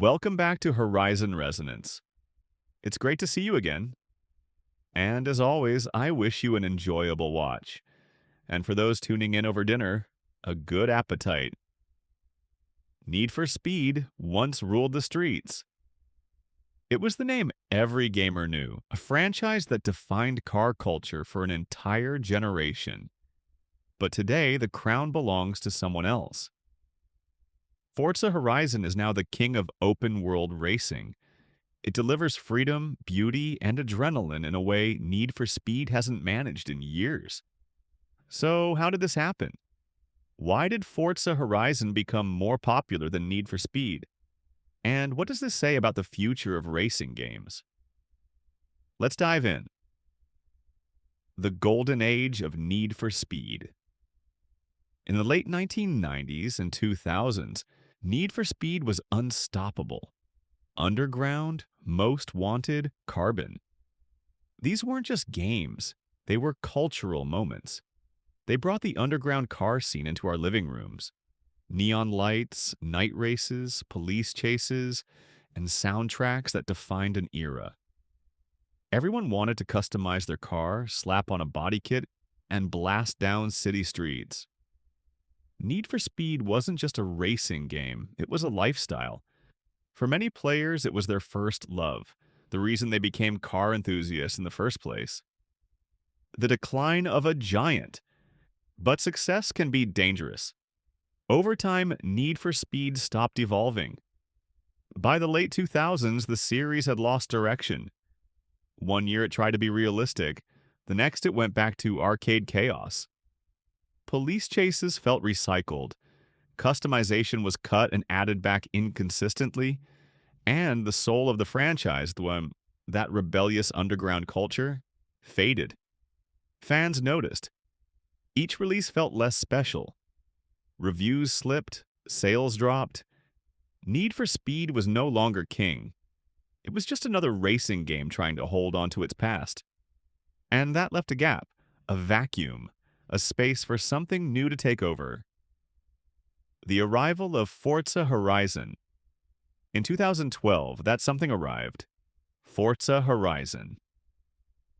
Welcome back to Horizon Resonance. It's great to see you again. And as always, I wish you an enjoyable watch. And for those tuning in over dinner, a good appetite. Need for Speed once ruled the streets. It was the name every gamer knew, a franchise that defined car culture for an entire generation. But today, the crown belongs to someone else. Forza Horizon is now the king of open world racing. It delivers freedom, beauty, and adrenaline in a way Need for Speed hasn't managed in years. So, how did this happen? Why did Forza Horizon become more popular than Need for Speed? And what does this say about the future of racing games? Let's dive in. The Golden Age of Need for Speed. In the late 1990s and 2000s, Need for Speed was unstoppable. Underground, most wanted, carbon. These weren't just games, they were cultural moments. They brought the underground car scene into our living rooms. Neon lights, night races, police chases, and soundtracks that defined an era. Everyone wanted to customize their car, slap on a body kit, and blast down city streets. Need for Speed wasn't just a racing game, it was a lifestyle. For many players, it was their first love, the reason they became car enthusiasts in the first place. The decline of a giant. But success can be dangerous. Over time, Need for Speed stopped evolving. By the late 2000s, the series had lost direction. One year it tried to be realistic, the next it went back to arcade chaos. Police chases felt recycled, customization was cut and added back inconsistently, and the soul of the franchise, that rebellious underground culture, faded. Fans noticed. Each release felt less special. Reviews slipped, sales dropped. Need for Speed was no longer king. It was just another racing game trying to hold on to its past. And that left a gap, a vacuum, a space for something new to take over. The arrival of Forza Horizon. In 2012, that something arrived. Forza Horizon.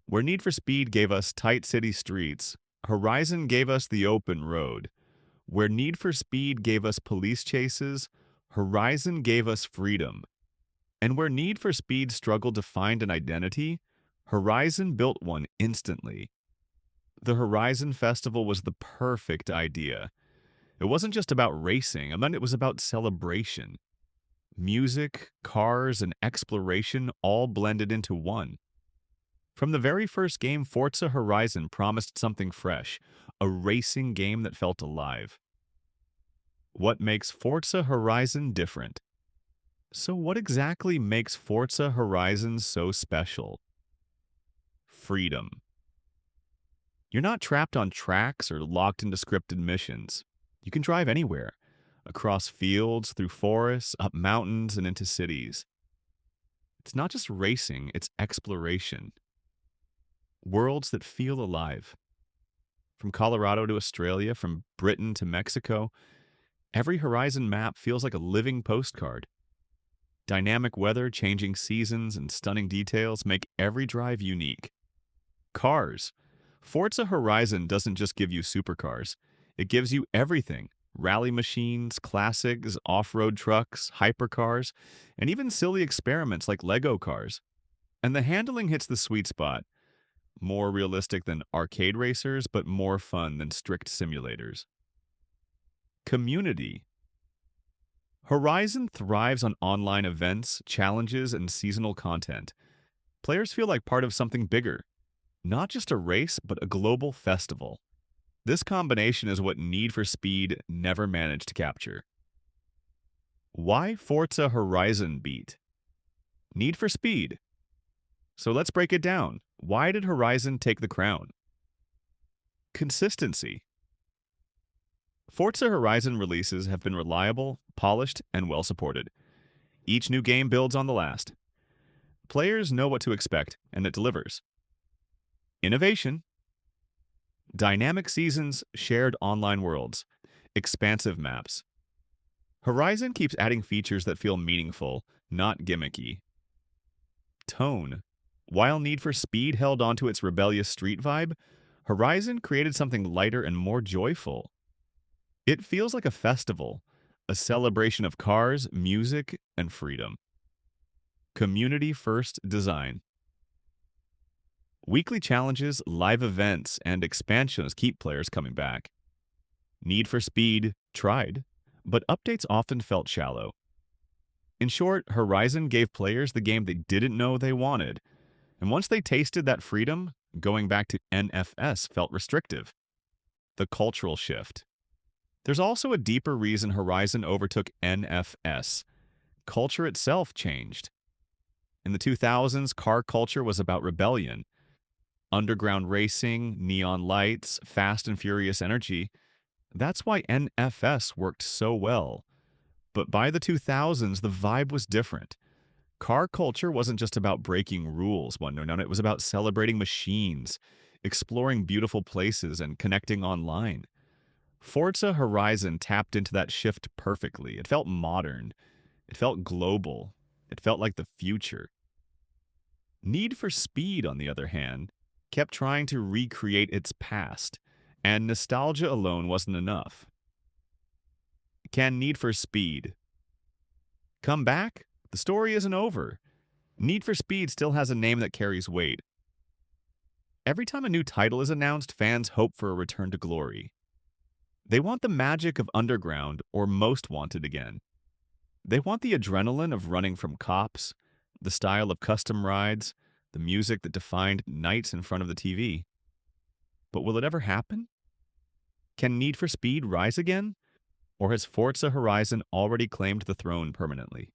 Where Need for Speed gave us tight city streets, Horizon gave us the open road. Where Need for Speed gave us police chases, Horizon gave us freedom. And where Need for Speed struggled to find an identity, Horizon built one instantly. The Horizon Festival was the perfect idea. It wasn't just about racing, it was about celebration. Music, cars, and exploration all blended into one. From the very first game, Forza Horizon promised something fresh, a racing game that felt alive. What makes Forza Horizon different? So what exactly makes Forza Horizon so special? Freedom. You're not trapped on tracks or locked into scripted missions. You can drive anywhere, across fields, through forests, up mountains, and into cities. It's not just racing, it's exploration. Worlds that feel alive. From Colorado to Australia, from Britain to Mexico, every Horizon map feels like a living postcard. Dynamic weather, changing seasons, and stunning details make every drive unique. Cars. Forza Horizon doesn't just give you supercars. It gives you everything. Rally machines, classics, off-road trucks, hypercars, and even silly experiments like Lego cars. And the handling hits the sweet spot. More realistic than arcade racers, but more fun than strict simulators. Community. Horizon thrives on online events, challenges, and seasonal content. Players feel like part of something bigger. Not just a race, but a global festival. This combination is what Need for Speed never managed to capture. Why Forza Horizon beat Need for Speed? So let's break it down. Why did Horizon take the crown? Consistency. Forza Horizon releases have been reliable, polished, and well supported. Each new game builds on the last. Players know what to expect, and it delivers. Innovation. Dynamic seasons, shared online worlds, expansive maps. Horizon keeps adding features that feel meaningful, not gimmicky. Tone. While Need for Speed held onto its rebellious street vibe, Horizon created something lighter and more joyful. It feels like a festival, a celebration of cars, music, and freedom. Community first design. Weekly challenges, live events, and expansions keep players coming back. Need for Speed tried, but updates often felt shallow. In short, Horizon gave players the game they didn't know they wanted, and once they tasted that freedom, going back to NFS felt restrictive. The cultural shift. There's also a deeper reason Horizon overtook NFS. Culture itself changed. In the 2000s, car culture was about rebellion. Underground racing, neon lights, fast and furious energy. That's why NFS worked so well. But by the 2000s, the vibe was different. Car culture wasn't just about breaking rules, it was about celebrating machines, exploring beautiful places, and connecting online. Forza Horizon tapped into that shift perfectly. It felt modern. It felt global. It felt like the future. Need for Speed, on the other hand, kept trying to recreate its past, and nostalgia alone wasn't enough. Can Need for Speed come back? The story isn't over. Need for Speed still has a name that carries weight. Every time a new title is announced, fans hope for a return to glory. They want the magic of Underground or Most Wanted again. They want the adrenaline of running from cops, the style of custom rides, the music that defined nights in front of the TV. But will it ever happen? Can Need for Speed rise again? Or has Forza Horizon already claimed the throne permanently?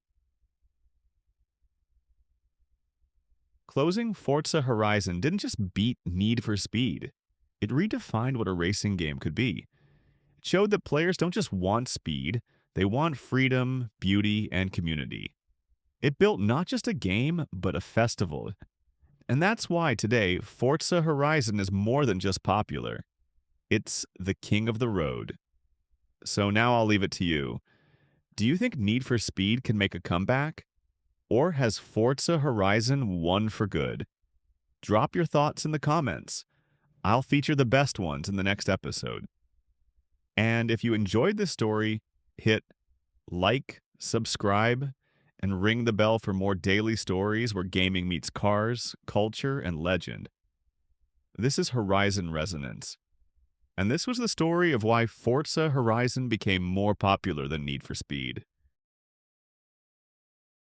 Closing Forza Horizon didn't just beat Need for Speed. It redefined what a racing game could be. It showed that players don't just want speed, they want freedom, beauty, and community. It built not just a game, but a festival. And that's why today, Forza Horizon is more than just popular. It's the king of the road. So now I'll leave it to you. Do you think Need for Speed can make a comeback? Or has Forza Horizon won for good? Drop your thoughts in the comments. I'll feature the best ones in the next episode. And if you enjoyed this story, hit like, subscribe, and ring the bell for more daily stories where gaming meets cars, culture, and legend. This is Horizon Resonance. And this was the story of why Forza Horizon became more popular than Need for Speed.